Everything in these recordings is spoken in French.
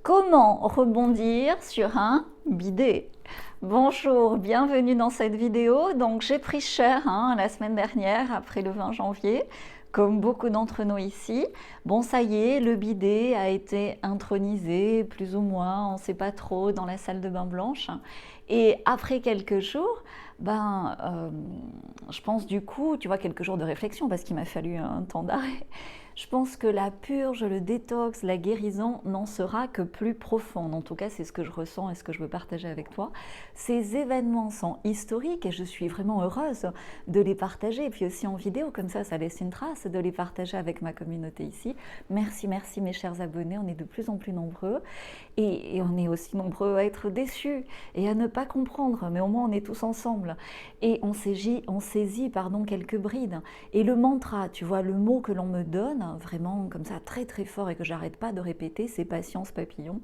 Comment rebondir sur un bidet? Bonjour, bienvenue dans cette vidéo. Donc j'ai pris cher la semaine dernière après le 20 janvier, comme beaucoup d'entre nous ici. Bon, ça y est, le bidet a été intronisé, plus ou moins, on ne sait pas trop, dans la salle de bain blanche. Et après quelques jours, je pense du coup, tu vois, quelques jours de réflexion, parce qu'il m'a fallu un temps d'arrêt. Je pense que la purge, le détox, la guérison n'en sera que plus profonde. En tout cas, c'est ce que je ressens et ce que je veux partager avec toi. Ces événements sont historiques et je suis vraiment heureuse de les partager. Et puis aussi en vidéo, comme ça laisse une trace, de les partager avec ma communauté ici. Merci, merci mes chers abonnés. On est de plus en plus nombreux et on est aussi nombreux à être déçus et à ne pas comprendre. Mais au moins, on est tous ensemble. Et on saisit quelques brides. Et le mantra, tu vois, le mot que l'on me donne, vraiment comme ça très très fort et que j'arrête pas de répéter, c'est patience papillon.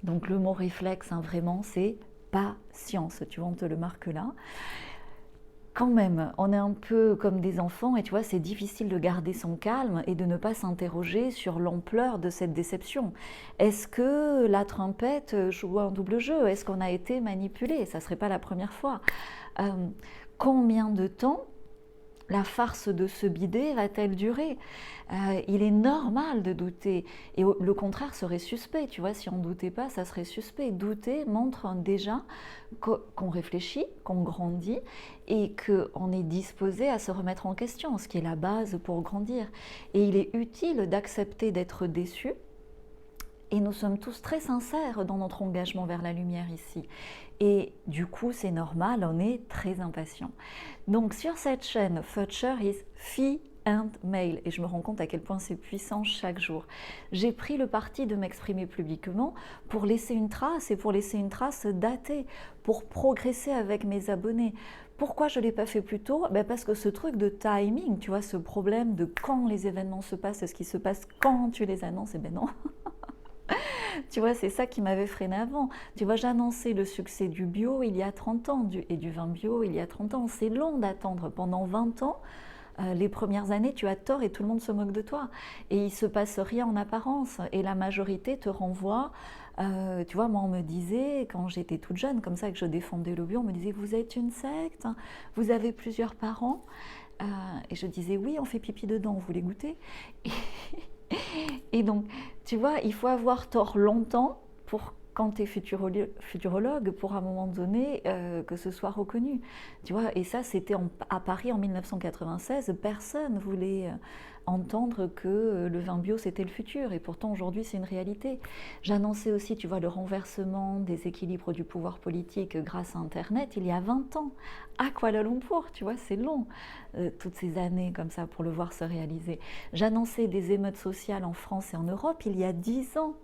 Donc le mot réflexe, vraiment, c'est patience. Tu vois, on te le marque là. Quand même, on est un peu comme des enfants et tu vois, c'est difficile de garder son calme et de ne pas s'interroger sur l'ampleur de cette déception. Est-ce que la trompette joue un double jeu? Est-ce qu'on a été manipulé? Ça ne serait pas la première fois. Combien de temps la farce de ce bidet va-t-elle durer? Il est normal de douter. Et le contraire serait suspect. Tu vois, si on ne doutait pas, ça serait suspect. Douter montre déjà qu'on réfléchit, qu'on grandit et qu'on est disposé à se remettre en question, ce qui est la base pour grandir. Et il est utile d'accepter d'être déçu. Et nous sommes tous très sincères dans notre engagement vers la lumière ici. Et du coup, c'est normal, on est très impatient. Donc sur cette chaîne, Future is Fee and Mail, et je me rends compte à quel point c'est puissant chaque jour. J'ai pris le parti de m'exprimer publiquement pour laisser une trace, et pour laisser une trace datée, pour progresser avec mes abonnés. Pourquoi je ne l'ai pas fait plus tôt? Parce que ce truc de timing, tu vois, ce problème de quand les événements se passent, ce qui se passe quand tu les annonces, non. Tu vois, c'est ça qui m'avait freiné avant. Tu vois, j'annonçais le succès du bio il y a 30 ans et du vin bio il y a 30 ans. C'est long d'attendre. Pendant 20 ans, les premières années, tu as tort et tout le monde se moque de toi. Et il ne se passe rien en apparence. Et la majorité te renvoie. Tu vois, moi, on me disait, quand j'étais toute jeune, comme ça que je défendais le bio, on me disait, vous êtes une secte, vous avez plusieurs parents. Et je disais, oui, on fait pipi dedans, vous voulez goûter? Et donc, tu vois, il faut avoir tort longtemps pour, quand tu es futurologue, pour à un moment donné que ce soit reconnu. Tu vois, et ça, c'était à Paris en 1996, personne ne voulait entendre que le vin bio c'était le futur, et pourtant aujourd'hui c'est une réalité. J'annonçais aussi, tu vois, le renversement des équilibres du pouvoir politique grâce à Internet il y a 20 ans, à Kuala Lumpur, tu vois, c'est long, toutes ces années comme ça pour le voir se réaliser. J'annonçais des émeutes sociales en France et en Europe il y a 10 ans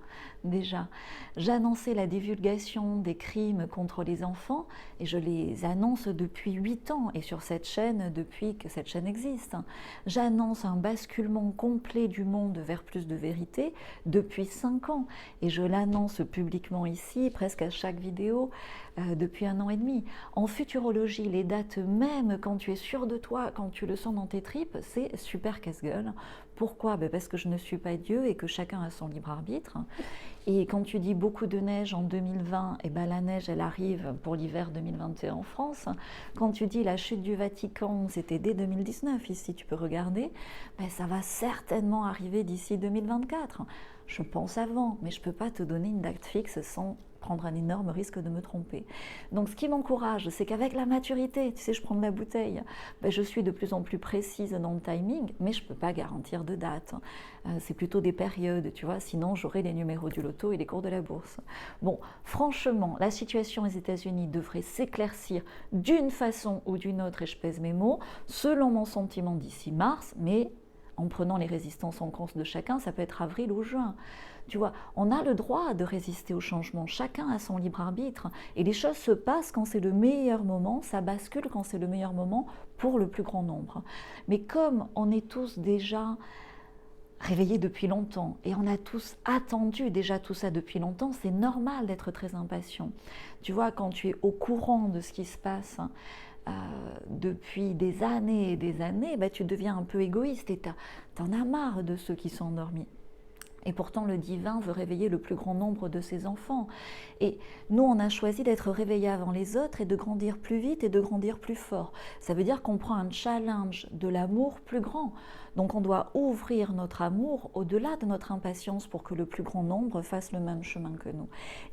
déjà. J'annonçais la divulgation des crimes contre les enfants et je les annonce depuis 8 ans et sur cette chaîne depuis que cette chaîne existe. J'annonce un basculement complet du monde vers plus de vérité depuis 5 ans et je l'annonce publiquement ici presque à chaque vidéo depuis 1 an et demi. En futurologie, les dates même quand tu es sûr de toi, quand tu le sens dans tes tripes, c'est super casse-gueule. Pourquoi? Parce que je ne suis pas Dieu et que chacun a son libre arbitre. Et quand tu dis beaucoup de neige en 2020, la neige elle arrive pour l'hiver 2021 en France. Quand tu dis la chute du Vatican, c'était dès 2019 ici, tu peux regarder, ça va certainement arriver d'ici 2024. Je pense avant, mais je ne peux pas te donner une date fixe sans prendre un énorme risque de me tromper. Donc ce qui m'encourage, c'est qu'avec la maturité, tu sais, je prends de la bouteille, je suis de plus en plus précise dans le timing, mais je ne peux pas garantir de date. C'est plutôt des périodes, tu vois, sinon j'aurai les numéros du loto et les cours de la bourse. Bon, franchement, la situation aux États-Unis devrait s'éclaircir d'une façon ou d'une autre, et je pèse mes mots, selon mon sentiment d'ici mars, mais en prenant les résistances en compte de chacun, ça peut être avril ou juin. Tu vois, on a le droit de résister au changement, chacun a son libre arbitre, et les choses se passent quand c'est le meilleur moment, ça bascule quand c'est le meilleur moment pour le plus grand nombre. Mais comme on est tous déjà réveillés depuis longtemps, et on a tous attendu déjà tout ça depuis longtemps, c'est normal d'être très impatient. Tu vois, quand tu es au courant de ce qui se passe, depuis des années et des années, tu deviens un peu égoïste et t'en as marre de ceux qui sont endormis. Et pourtant, le divin veut réveiller le plus grand nombre de ses enfants. Et nous, on a choisi d'être réveillés avant les autres et de grandir plus vite et de grandir plus fort. Ça veut dire qu'on prend un challenge de l'amour plus grand. Donc on doit ouvrir notre amour au-delà de notre impatience pour que le plus grand nombre fasse le même chemin que nous.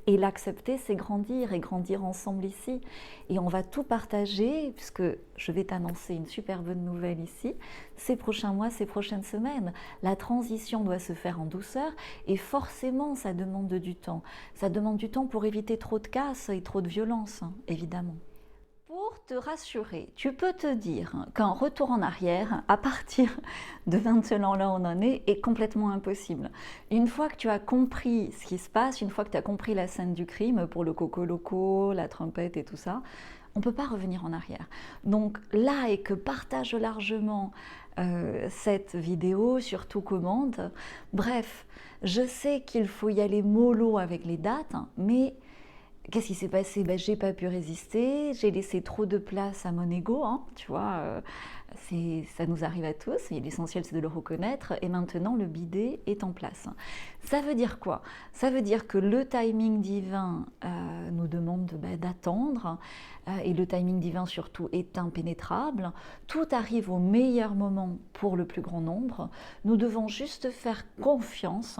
Et l'accepter, c'est grandir et grandir ensemble ici. Et on va tout partager, puisque je vais t'annoncer une super bonne nouvelle ici, ces prochains mois, ces prochaines semaines. La transition doit se faire en douceur et forcément, ça demande du temps. Ça demande du temps pour éviter trop de casse et trop de violence, hein, évidemment. Pour te rassurer, tu peux te dire qu'un retour en arrière, à partir de maintenant là où on en est complètement impossible. Une fois que tu as compris ce qui se passe, une fois que tu as compris la scène du crime pour le coco loco, la trompette et tout ça, on ne peut pas revenir en arrière. Donc like, partage largement cette vidéo, surtout commente. Bref, je sais qu'il faut y aller mollo avec les dates, mais qu'est-ce qui s'est passé? Ben, j'ai pas pu résister, j'ai laissé trop de place à mon ego, hein, tu vois, ça nous arrive à tous, et l'essentiel c'est de le reconnaître, et maintenant le bidet est en place. Ça veut dire quoi? Ça veut dire que le timing divin nous demande d'attendre, et le timing divin surtout est impénétrable. Tout arrive au meilleur moment pour le plus grand nombre. Nous devons juste faire confiance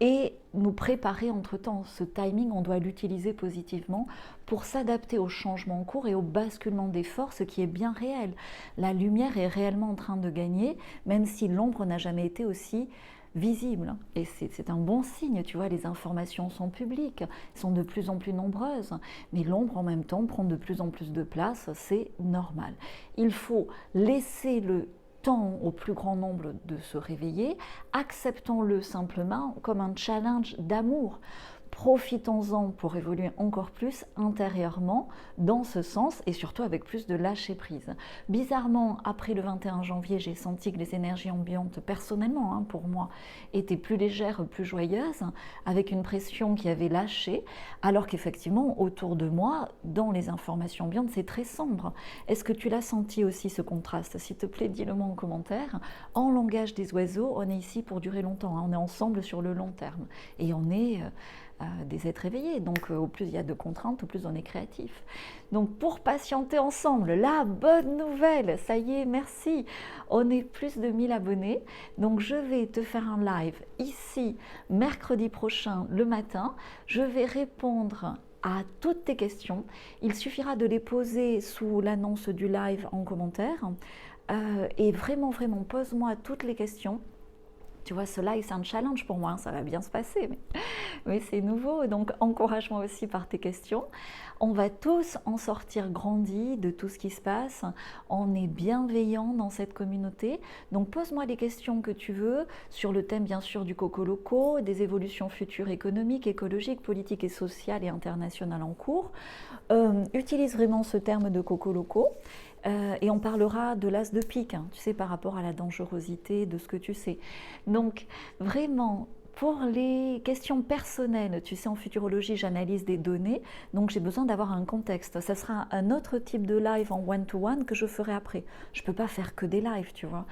et nous préparer entre-temps. Ce timing, on doit l'utiliser positivement pour s'adapter au changement en cours et au basculement des forces qui est bien réel. La lumière est réellement en train de gagner, même si l'ombre n'a jamais été aussi visible. Et c'est un bon signe, tu vois, les informations sont publiques, sont de plus en plus nombreuses, mais l'ombre en même temps prend de plus en plus de place, c'est normal. Il faut laisser le temps au plus grand nombre de se réveiller, acceptons-le simplement comme un challenge d'amour. Profitons-en pour évoluer encore plus intérieurement dans ce sens et surtout avec plus de lâcher prise. Bizarrement, après le 21 janvier, j'ai senti que les énergies ambiantes, personnellement hein, pour moi, étaient plus légères, plus joyeuses, avec une pression qui avait lâché, alors qu'effectivement, autour de moi, dans les informations ambiantes, c'est très sombre. Est-ce que tu l'as senti aussi ce contraste? S'il te plaît, dis-le-moi en commentaire. En langage des oiseaux, on est ici pour durer longtemps, hein, on est ensemble sur le long terme et on est des êtres éveillés, donc au plus il y a de contraintes, au plus on est créatif. Donc pour patienter ensemble, la bonne nouvelle, ça y est, merci, on est plus de 1000 abonnés, donc je vais te faire un live ici, mercredi prochain, le matin, je vais répondre à toutes tes questions, il suffira de les poser sous l'annonce du live en commentaire, et vraiment, pose-moi toutes les questions. Tu vois, ce live, c'est un challenge pour moi, hein, ça va bien se passer, mais c'est nouveau, donc encourage-moi aussi par tes questions. On va tous en sortir grandis de tout ce qui se passe, on est bienveillants dans cette communauté, donc pose-moi les questions que tu veux sur le thème bien sûr du coco loco, des évolutions futures économiques, écologiques, politiques et sociales et internationales en cours. Utilise vraiment ce terme de coco loco. Et on parlera de l'as de pique, hein, tu sais, par rapport à la dangerosité de ce que tu sais. Donc, vraiment, pour les questions personnelles, tu sais, en futurologie, j'analyse des données, donc j'ai besoin d'avoir un contexte. Ça sera un autre type de live en one-to-one que je ferai après. Je ne peux pas faire que des lives, tu vois.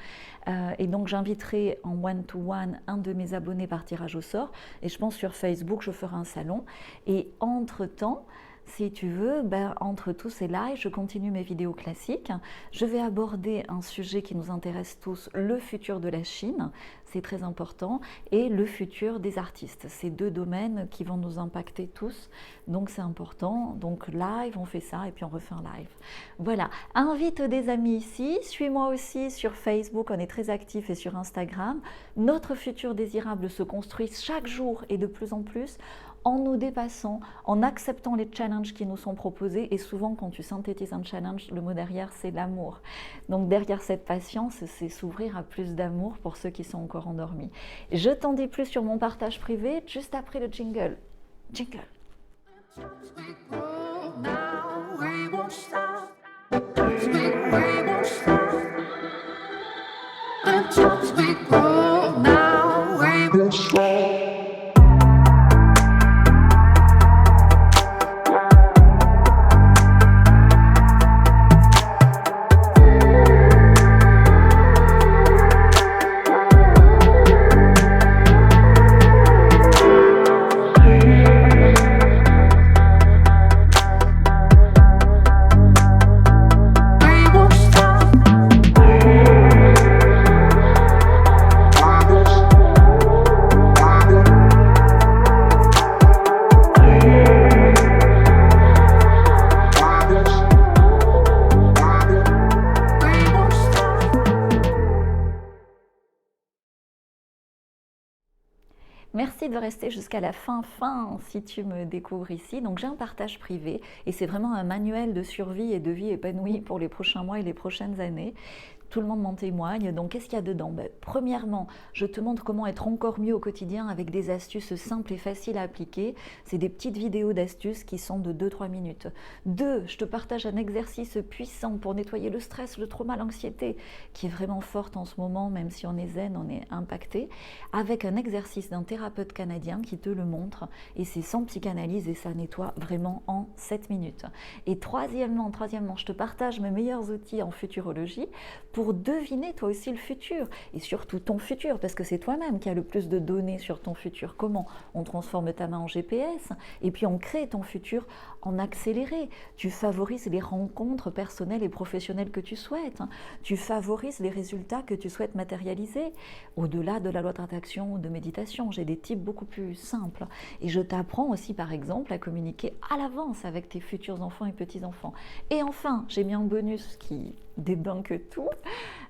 Et donc, j'inviterai en one-to-one un de mes abonnés par tirage au sort. Et je pense sur Facebook, je ferai un salon. Et entre-temps, si tu veux, entre tous ces lives, je continue mes vidéos classiques. Je vais aborder un sujet qui nous intéresse tous, le futur de la Chine, c'est très important, et le futur des artistes. C'est deux domaines qui vont nous impacter tous, donc c'est important. Donc live, on fait ça et puis on refait un live. Voilà, invite des amis ici, suis-moi aussi sur Facebook, on est très actifs, et sur Instagram. Notre futur désirable se construit chaque jour et de plus en plus, en nous dépassant, en acceptant les challenges qui nous sont proposés. Et souvent, quand tu synthétises un challenge, le mot derrière, c'est l'amour. Donc derrière cette patience, c'est s'ouvrir à plus d'amour pour ceux qui sont encore endormis. Je t'en dis plus sur mon partage privé, juste après le jingle. Jingle. de rester jusqu'à la fin si tu me découvres ici. Donc j'ai un partage privé et c'est vraiment un manuel de survie et de vie épanouie pour les prochains mois et les prochaines années. Tout le monde m'en témoigne. Donc, qu'est-ce qu'il y a dedans? Premièrement, je te montre comment être encore mieux au quotidien avec des astuces simples et faciles à appliquer. C'est des petites vidéos d'astuces qui sont de 2-3 minutes. 2, je te partage un exercice puissant pour nettoyer le stress, le trauma, l'anxiété, qui est vraiment forte en ce moment, même si on est zen, on est impacté, avec un exercice d'un thérapeute canadien qui te le montre. Et c'est sans psychanalyse et ça nettoie vraiment en 7 minutes. Et troisièmement, je te partage mes meilleurs outils en futurologie pour deviner toi aussi le futur et surtout ton futur, parce que c'est toi-même qui as le plus de données sur ton futur. Comment on transforme ta main en GPS et puis on crée ton futur en accéléré. Tu favorises les rencontres personnelles et professionnelles que tu souhaites. Tu favorises les résultats que tu souhaites matérialiser au-delà de la loi d'attraction ou de méditation. J'ai des types beaucoup plus simples et je t'apprends aussi par exemple à communiquer à l'avance avec tes futurs enfants et petits-enfants. Et enfin, j'ai mis un bonus qui débunk tout,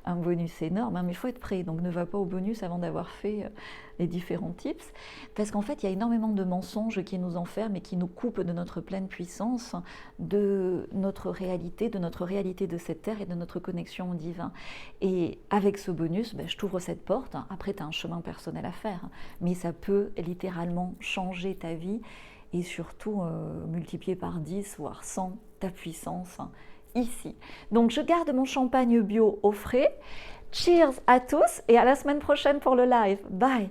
un bonus énorme, mais il faut être prêt, donc ne va pas au bonus avant d'avoir fait les différents tips, parce qu'en fait il y a énormément de mensonges qui nous enferment et qui nous coupent de notre pleine puissance, de notre réalité de cette terre et de notre connexion au divin. Et avec ce bonus, je t'ouvre cette porte, après tu as un chemin personnel à faire, mais ça peut littéralement changer ta vie et surtout multiplier par 10 voire 100 ta puissance ici. Donc je garde mon champagne bio au frais. Cheers à tous et à la semaine prochaine pour le live. Bye!